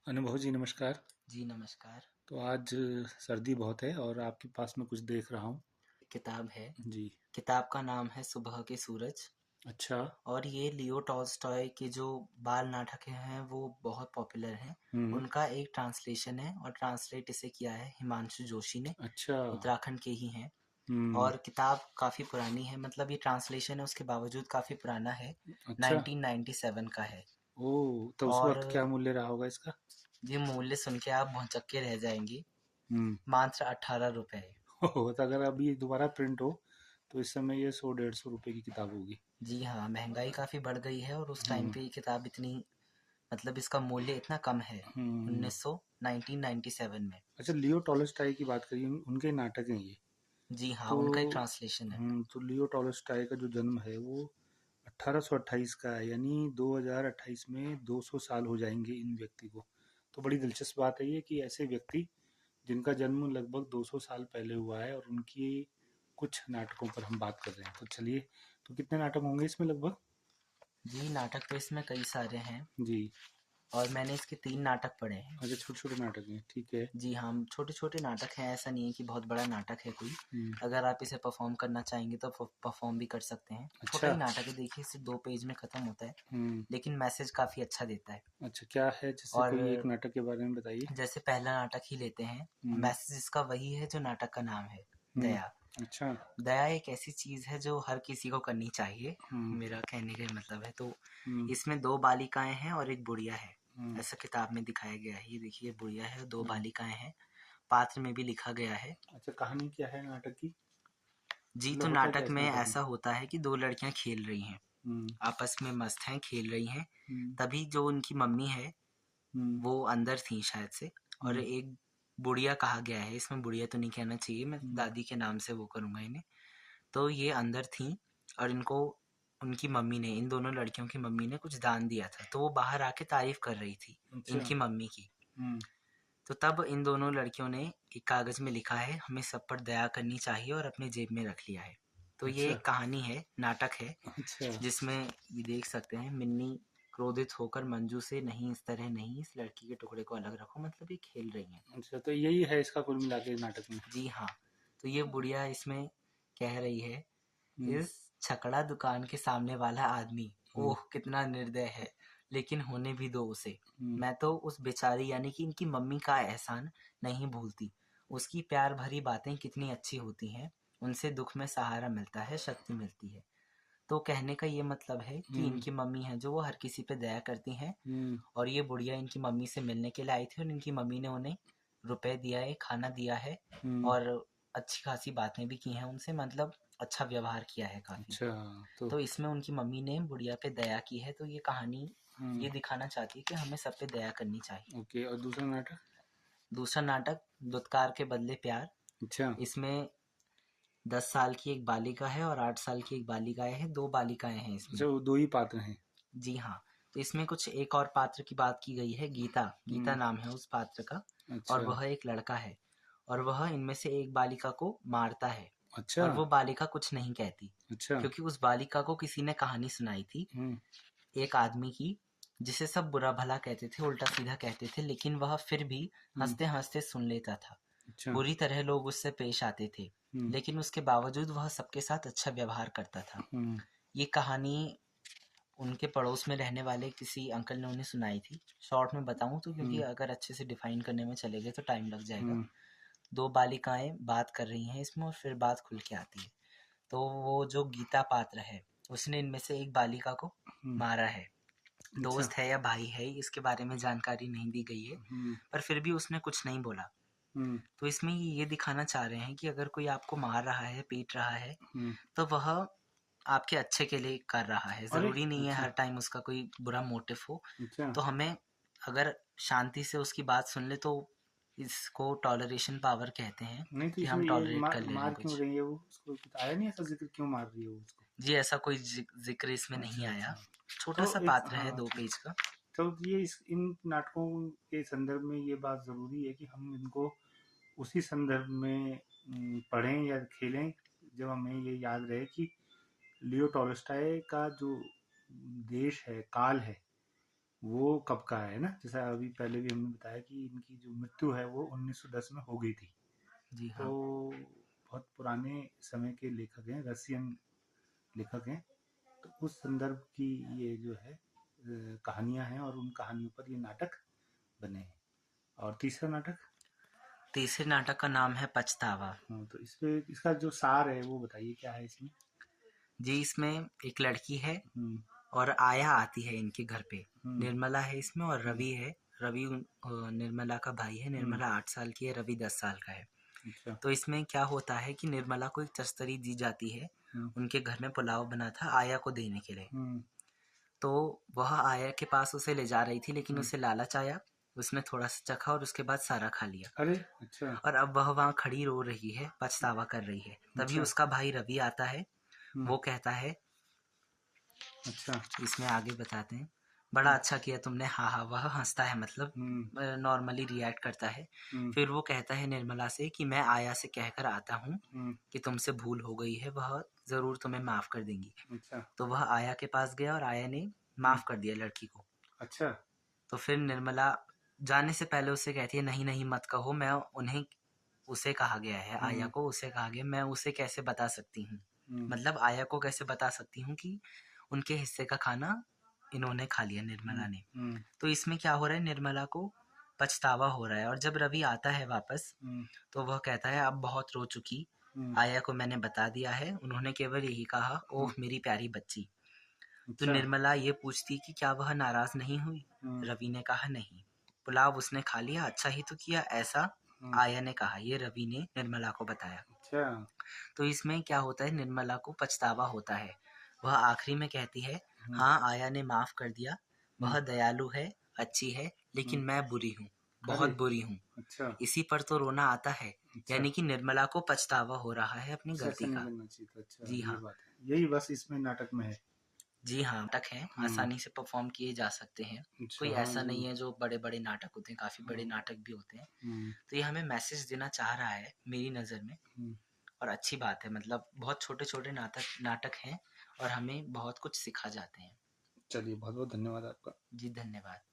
अनुभव जी नमस्कार। जी नमस्कार। तो आज सर्दी बहुत है और आपके पास मैं कुछ देख रहा हूँ। किताब है। जी। किताब का नाम है सुबह के सूरज। अच्छा। और ये लियो टॉल्स्टॉय के जो बाल नाटक हैं वो बहुत पॉपुलर हैं। हम्म। उनका एक ट्रांसलेशन है और ट्रांसलेट इसे किया है हिमांशु जोशी ने। अच्छा। उत्तराखंड के ही हैं। हम्म। और किताब काफ़ी पुरानी है, मतलब ये ट्रांसलेशन है उसके बावजूद काफ़ी पुराना है। अच्छा। 1997 का है। ओह, तो उस और वक्त क्या मूल्य रहा होगा इसका? ये मूल्य सुन के आप भौचक्के के रह जाएंगे। हम्म। मात्र 18 रुपये। ओह, तो अगर अभी दोबारा प्रिंट हो तो इस समय ये 100-150 रुपए की किताब होगी। जी हाँ, महंगाई काफ़ी बढ़ गई है और उस टाइम हम्म। पे ये किताब इतनी, मतलब इसका मूल्य इतना कम है। हम्म। 1997 में। अच्छा, लियो टॉलस्टॉय की बात करिए, उनके नाटक हैं ये। जी हाँ, तो उनका एक ट्रांसलेशन है। तो लियो टॉलस्टॉय का जो जन्म है वो 1828 का है, यानी 2028 में 200 साल हो जाएंगे इन व्यक्ति को। तो बड़ी दिलचस्प बात है ये कि ऐसे व्यक्ति जिनका जन्म लगभग 200 साल पहले हुआ है और उनकी कुछ नाटकों पर हम बात कर रहे हैं। तो चलिए, तो कितने नाटक होंगे इसमें लगभग? जी, नाटक तो इसमें कई सारे हैं। जी। और मैंने इसके 3 नाटक पढ़े हैं। अच्छा, छोटे छोटे नाटक हैं, ठीक है। जी हाँ, छोटे छोटे नाटक हैं, ऐसा नहीं है कि बहुत बड़ा नाटक है कोई। हम्म। अगर आप इसे परफॉर्म करना चाहेंगे तो परफॉर्म भी कर सकते हैं। छोटा अच्छा। ही नाटक है, देखिए सिर्फ 2 पेज में ख़त्म होता है। हम्म। लेकिन मैसेज काफ़ी अच्छा देता है। अच्छा, क्या है? जैसे कोई एक और नाटक के बारे में बताइए। जैसे पहला नाटक ही लेते हैं। हम्म। मैसेज इसका वही है जो नाटक का नाम है, हम्म। दया। अच्छा। दया एक ऐसी चीज़ है जो हर किसी को करनी चाहिए। हम्म। मेरा कहने का मतलब है तो हम्म। इसमें 2 बालिकाएं हैं और एक बुढ़िया है। हम्म। ऐसा किताब में दिखाया गया है। ये देखिए, बुढ़िया है और दो हम्म। बालिकाएं हैं। पात्र में भी लिखा गया है। अच्छा, कहानी क्या है नाटक की? जी, मतलब तो होता क्या है नाटक इस में नाटक में? ऐसा होता है कि 2 लड़कियां खेल रही हैं। हम्म। आपस में मस्त हैं, खेल रही हैं। हम्म। तभी जो उनकी मम्मी है हम्म। वो अंदर थी शायद से। और हम्म। एक बुढ़िया कहा गया है, इसमें बुढ़िया तो नहीं कहना चाहिए, मैं हम्म। दादी के नाम से वो करूँगा इन्हें। तो ये अंदर थीं और इनको उनकी मम्मी ने, इन दोनों लड़कियों की मम्मी ने कुछ दान दिया था, तो वो बाहर आके तारीफ कर रही थी अच्छा। इनकी मम्मी की। हम्म। तो तब इन दोनों लड़कियों ने एक कागज़ में लिखा है, हमें सब पर दया करनी चाहिए, और अपने जेब में रख लिया है। तो ये अच्छा। एक कहानी है, नाटक है, अच्छा। जिसमें ये देख सकते हैं, मिन्नी क्रोधित होकर मंजू से, नहीं इस तरह नहीं, इस लड़की के टुकड़े को अलग रखो, मतलब ये खेल रही हैं। अच्छा, तो यही है इसका कुल मिला के नाटक में? जी हाँ। तो ये बुढ़िया इसमें कह रही है, हम्म। इस छकड़ा दुकान के सामने वाला आदमी, हम्म। ओह कितना निर्दय है, लेकिन होने भी दो उसे। हम्म। मैं तो उस बेचारी यानी कि इनकी मम्मी का एहसान नहीं भूलती। उसकी प्यार भरी बातें कितनी अच्छी होती हैं। उनसे दुख में सहारा मिलता है, शक्ति मिलती है। तो कहने का ये मतलब है कि हम्म। इनकी मम्मी हैं जो वो हर किसी पे दया करती हैं। हम्म। और ये बुढ़िया इनकी मम्मी से मिलने के लिए आई थी और इनकी मम्मी ने उन्हें रुपए दिया है, खाना दिया है। हम्म। और अच्छी खासी बातें भी की हैं उनसे, मतलब अच्छा व्यवहार किया है काफ़ी। अच्छा। तो तो इसमें उनकी मम्मी ने बुढ़िया पे दया की है। तो ये कहानी हम्म। ये दिखाना चाहती है कि हमें सब पे दया करनी चाहिए। ओके, और दूसरा नाटक? दूसरा नाटक दुत्कार के बदले प्यार। अच्छा। इसमें 10 साल की एक बालिका है और 8 साल की एक बालिकाएं हैं, 2 बालिकाएं हैं अच्छा, इसमें। वो दो ही पात्र हैं? जी हाँ। तो इसमें कुछ एक और पात्र की बात की गई है, गीता। गीता हम्म। नाम है उस पात्र का। और अच्छा। वह एक लड़का है। और वह इनमें से एक बालिका को मारता है। अच्छा। और वो बालिका कुछ नहीं कहती, अच्छा। क्योंकि उस बालिका को किसी ने कहानी सुनाई थी, हम्म। एक आदमी की, जिसे सब बुरा भला कहते थे, उल्टा सीधा कहते थे, लेकिन वह फिर भी हम्म। हंसते हंसते सुन लेता था। अच्छा। बुरी तरह लोग उससे पेश आते थे, हम्म। लेकिन उसके बावजूद वह सबके साथ अच्छा व्यवहार करता था। हम्म। ये कहानी उनके पड़ोस में रहने वाले किसी अंकल ने उन्हें सुनाई थी। शॉर्ट में बताऊं तो, क्योंकि हम्म। अगर अच्छे से डिफाइन करने में चले गए तो टाइम लग जाएगा। हम्म। 2 बालिकाएं बात कर रही हैं इसमें और फिर बात खुल के आती है। तो वो जो गीता पात्र है, उसने इनमें से एक बालिका को हम्म। मारा है। अच्छा। दोस्त है या भाई है, इसके बारे में जानकारी नहीं दी गई है। हम्म। पर फिर भी उसने कुछ नहीं बोला। हम्म। तो इसमें ये दिखाना चाह रहे हैं कि अगर कोई आपको मार रहा है, पीट रहा है, हम्म। तो वह आपके अच्छे के लिए कर रहा है। अरे! ज़रूरी नहीं है अच्छा। हर टाइम उसका कोई बुरा मोटिव हो। अच्छा। तो हमें, अगर शांति से उसकी बात सुन ले, तो इसको टॉलरेशन पावर कहते हैं, नहीं, तो कि इसमें हम ये टॉलरेट कर ले रहे मार हैं क्यों कुछ। रही है वो? उसको कुछ आया नहीं ऐसा ज़िक्र, क्यों मार रही है वो उसको? जी, ऐसा कोई ज़िक्र इसमें नहीं अच्छा, आया। अच्छा। छोटा सा तो एक पात्र है, हाँ, 2 ठीक। पेज का। तो ये इस इन नाटकों के संदर्भ में ये बात ज़रूरी है कि हम इनको उसी संदर्भ में पढ़ें या खेलें, जब हमें ये याद रहे कि लियो टॉलस्टॉय का जो देश है, काल है, वो कब का है ना, जैसा अभी पहले भी हमने बताया कि इनकी जो मृत्यु है वो 1910 में हो गई थी। जी तो हाँ। बहुत पुराने समय के लेखक हैं, रसियन लेखक हैं। तो उस संदर्भ की ये जो है कहानियां हैं, और उन कहानियों पर ये नाटक बने हैं। और तीसरा नाटक? तीसरे नाटक का नाम है पछतावा। हाँ, तो इसपे इसका जो सार है वो बताइए, क्या है इसमें? जी, इसमें एक लड़की है हम्म। और आया आती है इनके घर पे। हम्म। निर्मला है इसमें और हम्म। रवि है। रवि निर्मला का भाई है। हम्म। निर्मला 8 साल की है, रवि 10 साल का है। अच्छा। तो इसमें क्या होता है कि निर्मला को एक तस्तरी दी जाती है। हम्म। उनके घर में पुलाव बना था आया को देने के लिए। हम्म। तो वह आया के पास उसे ले जा रही थी, लेकिन हम्म। उसे लालच आया। उसने थोड़ा सा चखा और उसके बाद सारा खा लिया। अरे अच्छा। और अब वह वहाँ खड़ी रो रही है, पछतावा कर रही है। तभी अच्छा। उसका भाई रवि आता है। हम्म। वो कहता है, अच्छा। इसमें आगे बताते हैं, बड़ा हम्म। अच्छा किया तुमने, हाँ हाँ। वह हंसता है, मतलब हम्म। नॉर्मली रिएक्ट करता है। हम्म। फिर वो कहता है निर्मला से कि मैं आया से कहकर आता हूँ हम्म। कि तुमसे भूल हो गई है, वह ज़रूर तुम्हें माफ़ कर देंगी। अच्छा। तो वह आया के पास गया और आया ने हम्म। माफ़ कर दिया लड़की को। अच्छा। तो फिर निर्मला जाने से पहले उससे कहती है, नहीं नहीं मत कहो, मैं उन्हें, उसे कहा गया है, आया हम्म। को उसे कहा गया, मैं उसे कैसे बता सकती हूँ, हम्म। मतलब आया को कैसे बता सकती हूँ कि उनके हिस्से का खाना इन्होंने खा लिया, हम्म। निर्मला ने। हम्म। तो इसमें क्या हो रहा है, निर्मला को पछतावा हो रहा है। और जब रवि आता है वापस, हम्म। तो वह कहता है, अब बहुत रो चुकी, हम्म। आया को मैंने बता दिया है, उन्होंने केवल यही कहा, हम्म। ओह मेरी प्यारी बच्ची। तो अच्छा। निर्मला ये पूछती कि क्या वह नाराज नहीं हुई। हम्म। रवि ने कहा नहीं, पुलाव उसने खा लिया, अच्छा ही तो किया, ऐसा हम्म। आया ने कहा। ये रवि ने निर्मला को बताया। अच्छा। तो इसमें क्या होता है, निर्मला को पछतावा होता है। वह आखिरी में कहती है, हम्म। हाँ आया ने माफ कर दिया, हम्म। वह दयालु है, अच्छी है, लेकिन हम्म। मैं बुरी हूँ, अरे बहुत बुरी हूँ। अच्छा। इसी पर तो रोना आता है। अच्छा। यानी कि निर्मला को पछतावा हो रहा है अपनी अच्छा, ऐसा गलती नहीं का। करना चाहिए था। अच्छा, जी ये हाँ। बात है, यही बस इसमें नाटक में है। जी हाँ, नाटक हैं, हम्म। आसानी से परफॉर्म किए जा सकते हैं। अच्छा, कोई हाँ ऐसा जी। नहीं है जो बड़े बड़े नाटक होते हैं, काफ़ी बड़े हाँ। नाटक भी होते हैं। हम्म। तो ये हमें मैसेज देना चाह रहा है मेरी नज़र में। हम्म। और अच्छी बात है, मतलब बहुत छोटे छोटे नाटक नाटक हैं और हमें बहुत कुछ सिखा जाते हैं। चलिए, बहुत बहुत धन्यवाद आपका। जी धन्यवाद।